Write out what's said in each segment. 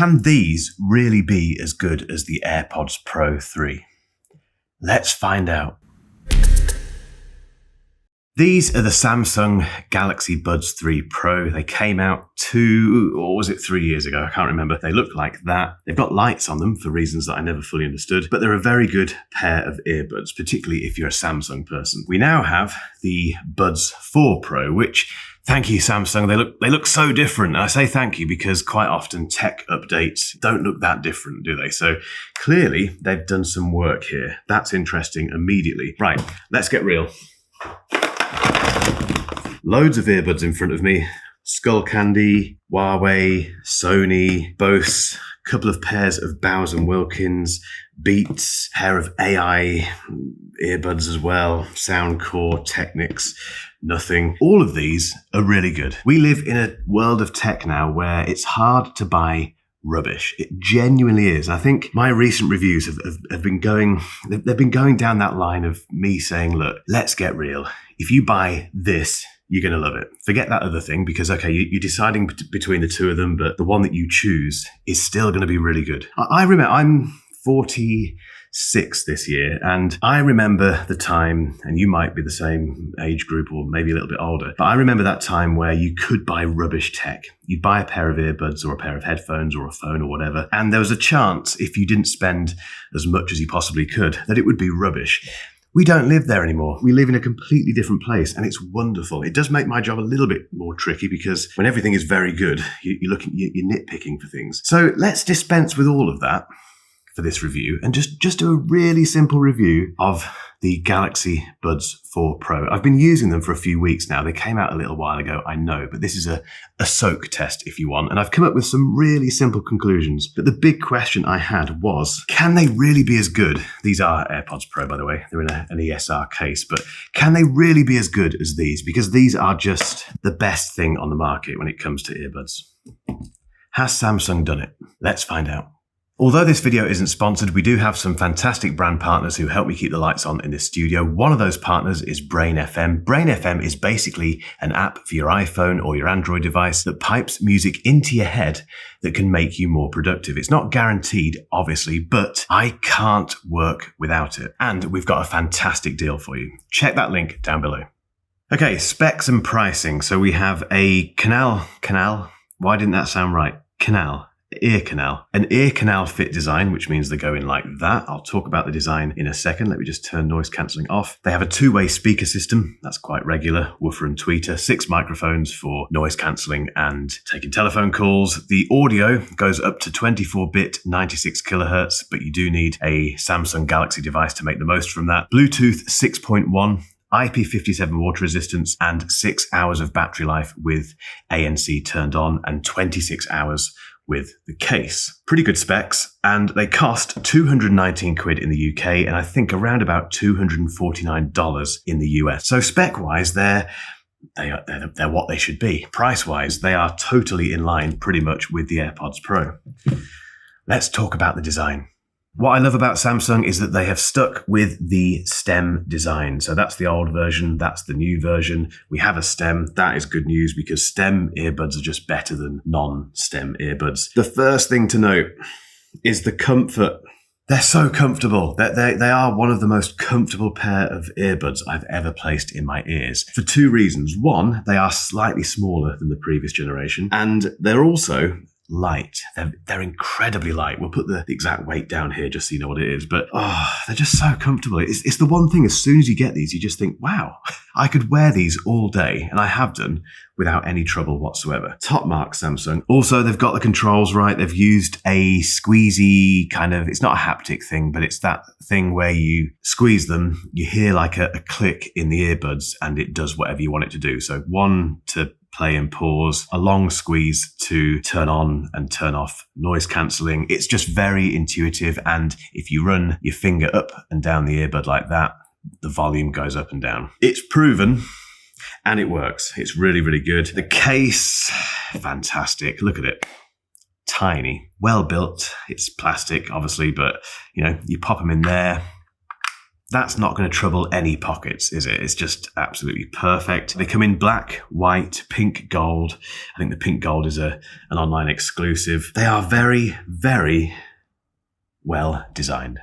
Can these really be as good as the AirPods Pro 3? Let's find out. These are the Samsung Galaxy Buds 3 Pro. They came out 3 years ago? I can't remember. They look like that. They've got lights on them for reasons that I never fully understood, but they're a very good pair of earbuds, particularly if you're a Samsung person. We now have the Buds 4 Pro, which, thank you, Samsung. They look so different. And I say thank you because quite often tech updates don't look that different, do they? So clearly they've done some work here. That's interesting immediately. Right, let's get real. Loads of earbuds in front of me. Skullcandy, Huawei, Sony, Bose, a couple of pairs of Bowers & Wilkins, Beats, pair of AI earbuds as well, Soundcore, Technics, Nothing. All of these are really good. We live in a world of tech now where it's hard to buy rubbish. It genuinely is. I think my recent reviews have been going down that line of me saying, look, let's get real. If you buy this, you're going to love it. Forget that other thing because, okay, you're deciding between the two of them, but the one that you choose is still going to be really good. I remember, I'm 46 this year, and I remember the time, and you might be the same age group or maybe a little bit older, but I remember that time where you could buy rubbish tech. You'd buy a pair of earbuds or a pair of headphones or a phone or whatever, and there was a chance, if you didn't spend as much as you possibly could, that it would be rubbish. We don't live there anymore. We live in a completely different place, and it's wonderful. It does make my job a little bit more tricky because when everything is very good, you're nitpicking for things. So let's dispense with all of that for this review and just do a really simple review of the Galaxy Buds 4 Pro. I've been using them for a few weeks now. They came out a little while ago, I know, but this is a soak test if you want. And I've come up with some really simple conclusions. But the big question I had was, can they really be as good? These are AirPods Pro, by the way. They're in an ESR case, but can they really be as good as these? Because these are just the best thing on the market when it comes to earbuds. Has Samsung done it? Let's find out. Although this video isn't sponsored, we do have some fantastic brand partners who help me keep the lights on in this studio. One of those partners is Brain FM. Brain FM is basically an app for your iPhone or your Android device that pipes music into your head that can make you more productive. It's not guaranteed, obviously, but I can't work without it. And we've got a fantastic deal for you. Check that link down below. Okay, specs and pricing. So we have a canal. Why didn't that sound right? Ear canal. An ear canal fit design, which means they go in like that. I'll talk about the design in a second. Let me just turn noise cancelling off. They have a two-way speaker system. That's quite regular. Woofer and tweeter. 6 microphones for noise cancelling and taking telephone calls. The audio goes up to 24-bit, 96 kilohertz, but you do need a Samsung Galaxy device to make the most from that. Bluetooth 6.1. IP57 water resistance and 6 hours of battery life with ANC turned on and 26 hours with the case. Pretty good specs, and they cost 219 quid in the UK and I think around about $249 in the US. So spec-wise, they're what they should be. Price-wise, they are totally in line pretty much with the AirPods Pro. Let's talk about the design. What I love about Samsung is that they have stuck with the stem design. So that's the old version, that's the new version. We have a stem. That is good news because stem earbuds are just better than non-stem earbuds. The first thing to note is the comfort. They're so comfortable. They are one of the most comfortable pair of earbuds I've ever placed in my ears for 2 reasons. One, they are slightly smaller than the previous generation, and they're also light. They're incredibly light. We'll put the exact weight down here just so you know what it is. But they're just so comfortable. It's the one thing, as soon as you get these, you just think, wow, I could wear these all day. And I have done without any trouble whatsoever. Top mark, Samsung. Also, they've got the controls right. They've used a squeezy kind of, it's not a haptic thing, but it's that thing where you squeeze them, you hear like a click in the earbuds and it does whatever you want it to do. So one to play and pause, a long squeeze to turn on and turn off noise cancelling. It's just very intuitive. And if you run your finger up and down the earbud like that, the volume goes up and down. It's proven and it works. It's really, really good. The case, fantastic. Look at it. Tiny, well built. It's plastic, obviously, but you know, you pop them in there. That's not going to trouble any pockets, is it? It's just absolutely perfect. They come in black, white, pink, gold. I think the pink gold is an online exclusive. They are very, very well designed.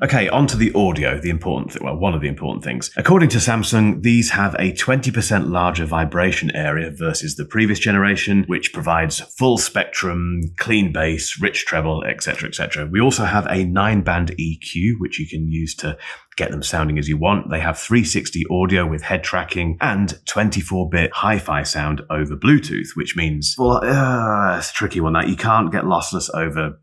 Okay, on to the audio, one of the important things. According to Samsung, these have a 20% larger vibration area versus the previous generation, which provides full spectrum, clean bass, rich treble, etc., etc. We also have a 9-band EQ, which you can use to get them sounding as you want. They have 360 audio with head tracking and 24-bit hi-fi sound over Bluetooth, which means, well, it's a tricky one. That you can't get lossless over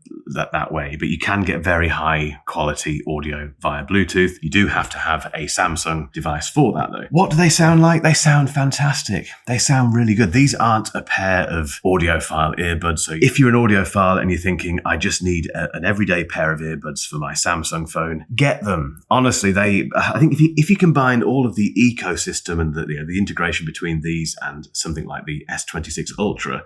that way, but you can get very high quality audio via Bluetooth. You do have to have a Samsung device for that, though. What do they sound like? They sound fantastic. They sound really good. These aren't a pair of audiophile earbuds. So if you're an audiophile and you're thinking, I just need an everyday pair of earbuds for my Samsung phone, get them. Honestly, I think if you combine all of the ecosystem and the integration between these and something like the S26 Ultra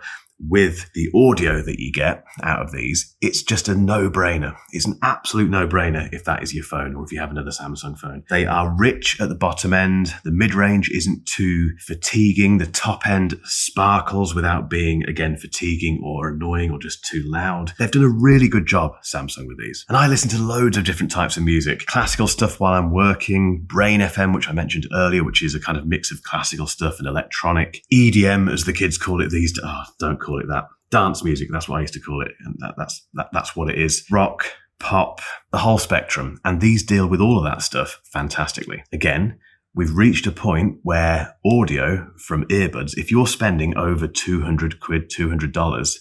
with the audio that you get out of these, it's just a no-brainer. It's an absolute no-brainer if that is your phone or if you have another Samsung phone. They are rich at the bottom end. The mid-range isn't too fatiguing. The top end sparkles without being, again, fatiguing or annoying or just too loud. They've done a really good job, Samsung, with these. And I listen to loads of different types of music. Classical stuff while I'm working, Brain FM, which I mentioned earlier, which is a kind of mix of classical stuff and electronic. EDM, as the kids call it these days. Oh, don't call it that. Dance music, that's what I used to call it. And that's what it is. Rock, pop, the whole spectrum. And these deal with all of that stuff fantastically. Again, we've reached a point where audio from earbuds, if you're spending over $200,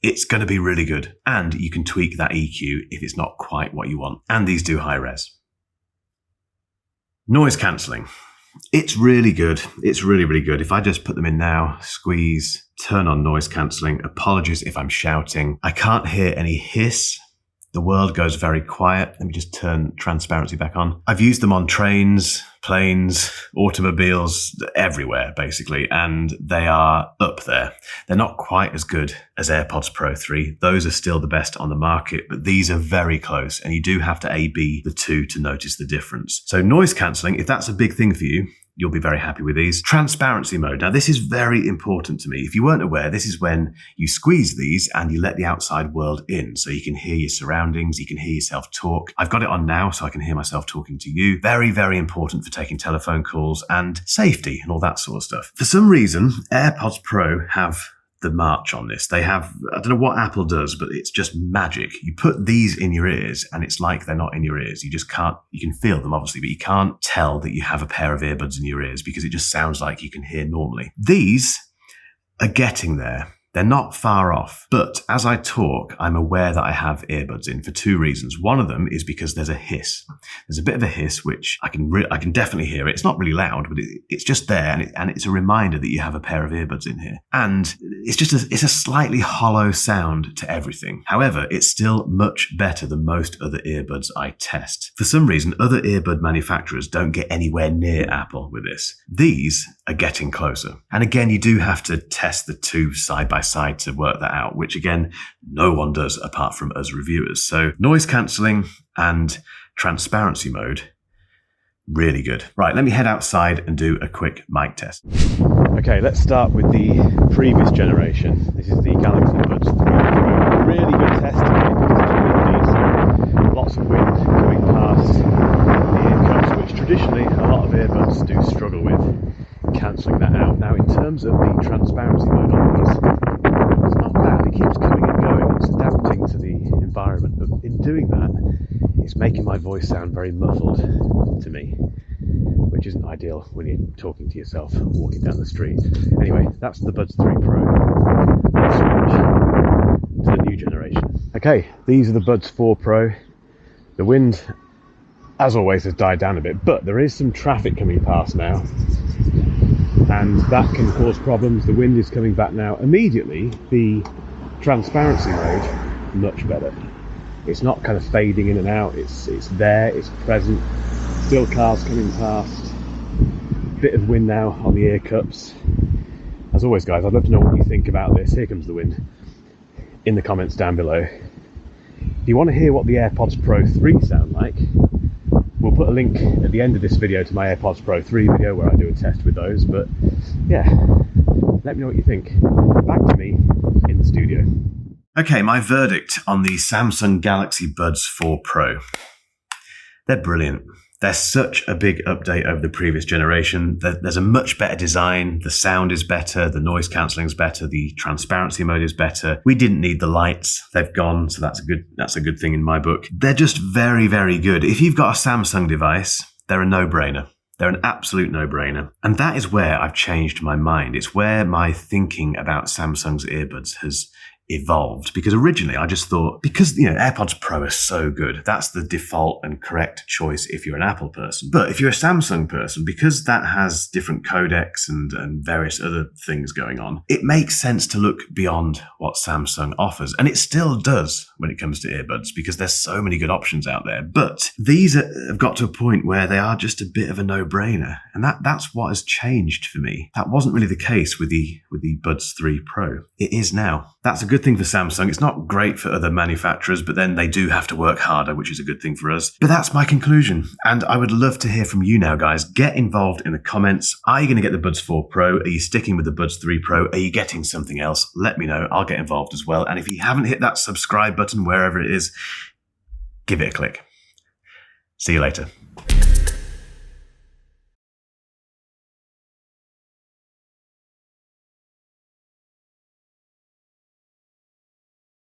it's going to be really good. And you can tweak that EQ if it's not quite what you want. And these do high res. Noise cancelling. It's really good. It's really, really good. If I just put them in now, squeeze, turn on noise cancelling. Apologies if I'm shouting. I can't hear any hiss. The world goes very quiet. Let me just turn transparency back on. I've used them on trains, planes, automobiles, everywhere, basically, and they are up there. They're not quite as good as AirPods Pro 3. Those are still the best on the market, but these are very close, and you do have to A/B the two to notice the difference. So noise cancelling, if that's a big thing for you, you'll be very happy with these. Transparency mode. Now, this is very important to me. If you weren't aware, this is when you squeeze these and you let the outside world in. So you can hear your surroundings, you can hear yourself talk. I've got it on now so I can hear myself talking to you. Very, very important for taking telephone calls and safety and all that sort of stuff. For some reason, AirPods Pro have the march on this. They have, I don't know what Apple does, but it's just magic. You put these in your ears and it's like they're not in your ears. You just can't, you can feel them obviously, but you can't tell that you have a pair of earbuds in your ears because it just sounds like you can hear normally. These are getting there. They're not far off, but as I talk, I'm aware that I have earbuds in for two reasons. One of them is because there's a hiss. There's a bit of a hiss, which I can definitely hear it. It's not really loud, but it's just there, and it's a reminder that you have a pair of earbuds in here. And it's a slightly hollow sound to everything. However, it's still much better than most other earbuds I test. For some reason, other earbud manufacturers don't get anywhere near Apple with this. These are getting closer. And again, you do have to test the two side by side to work that out, which again, no one does apart from us reviewers. So noise cancelling and transparency mode, really good. Right, let me head outside and do a quick mic test. Okay, let's start with the previous generation. This is the Galaxy Buds 3 Pro. Really good test today because it's windy, lots of wind coming past the earcups, which traditionally a lot of earbuds do struggle with cancelling that out. Now, in terms of the transparency mode on these, it's not bad. It keeps coming and going. It's adapting to the environment, but in doing that, it's making my voice sound very muffled to me, which isn't ideal when you're talking to yourself walking down the street. Anyway, that's the Buds 3 Pro. Let's switch to the new generation. Okay, these are the Buds 4 Pro. The wind, as always, has died down a bit, but there is some traffic coming past now, and that can cause problems. The wind is coming back now. Immediately, the transparency mode, much better. It's not kind of fading in and out. It's there, it's present. Still cars coming past. Bit of wind now on the ear cups. As always, guys, I'd love to know what you think about this. Here comes the wind. In the comments down below. If you want to hear what the AirPods Pro 3 sound like, we'll put a link at the end of this video to my AirPods Pro 3 video where I do a test with those. But yeah, let me know what you think. Back to me in the studio. Okay, my verdict on the Samsung Galaxy Buds 4 Pro. They're brilliant. They're such a big update over the previous generation. There's a much better design. The sound is better. The noise cancelling is better. The transparency mode is better. We didn't need the lights. They've gone, so that's a good thing in my book. They're just very, very good. If you've got a Samsung device, they're a no-brainer. They're an absolute no-brainer. And that is where I've changed my mind. It's where my thinking about Samsung's earbuds has evolved, because originally I just thought, because AirPods Pro are so good, that's the default and correct choice if you're an Apple person. But if you're a Samsung person, because that has different codecs and various other things going on, it makes sense to look beyond what Samsung offers. And it still does when it comes to earbuds, because there's so many good options out there. But these have got to a point where they are just a bit of a no-brainer. And that's what has changed for me. That wasn't really the case with the Buds 3 Pro. It is now. That's a good thing for Samsung. It's not great for other manufacturers, but then they do have to work harder, which is a good thing for us. But that's my conclusion. And I would love to hear from you now, guys. Get involved in the comments. Are you going to get the Buds 4 Pro? Are you sticking with the Buds 3 Pro? Are you getting something else? Let me know. I'll get involved as well. And if you haven't hit that subscribe button, wherever it is, give it a click. See you later.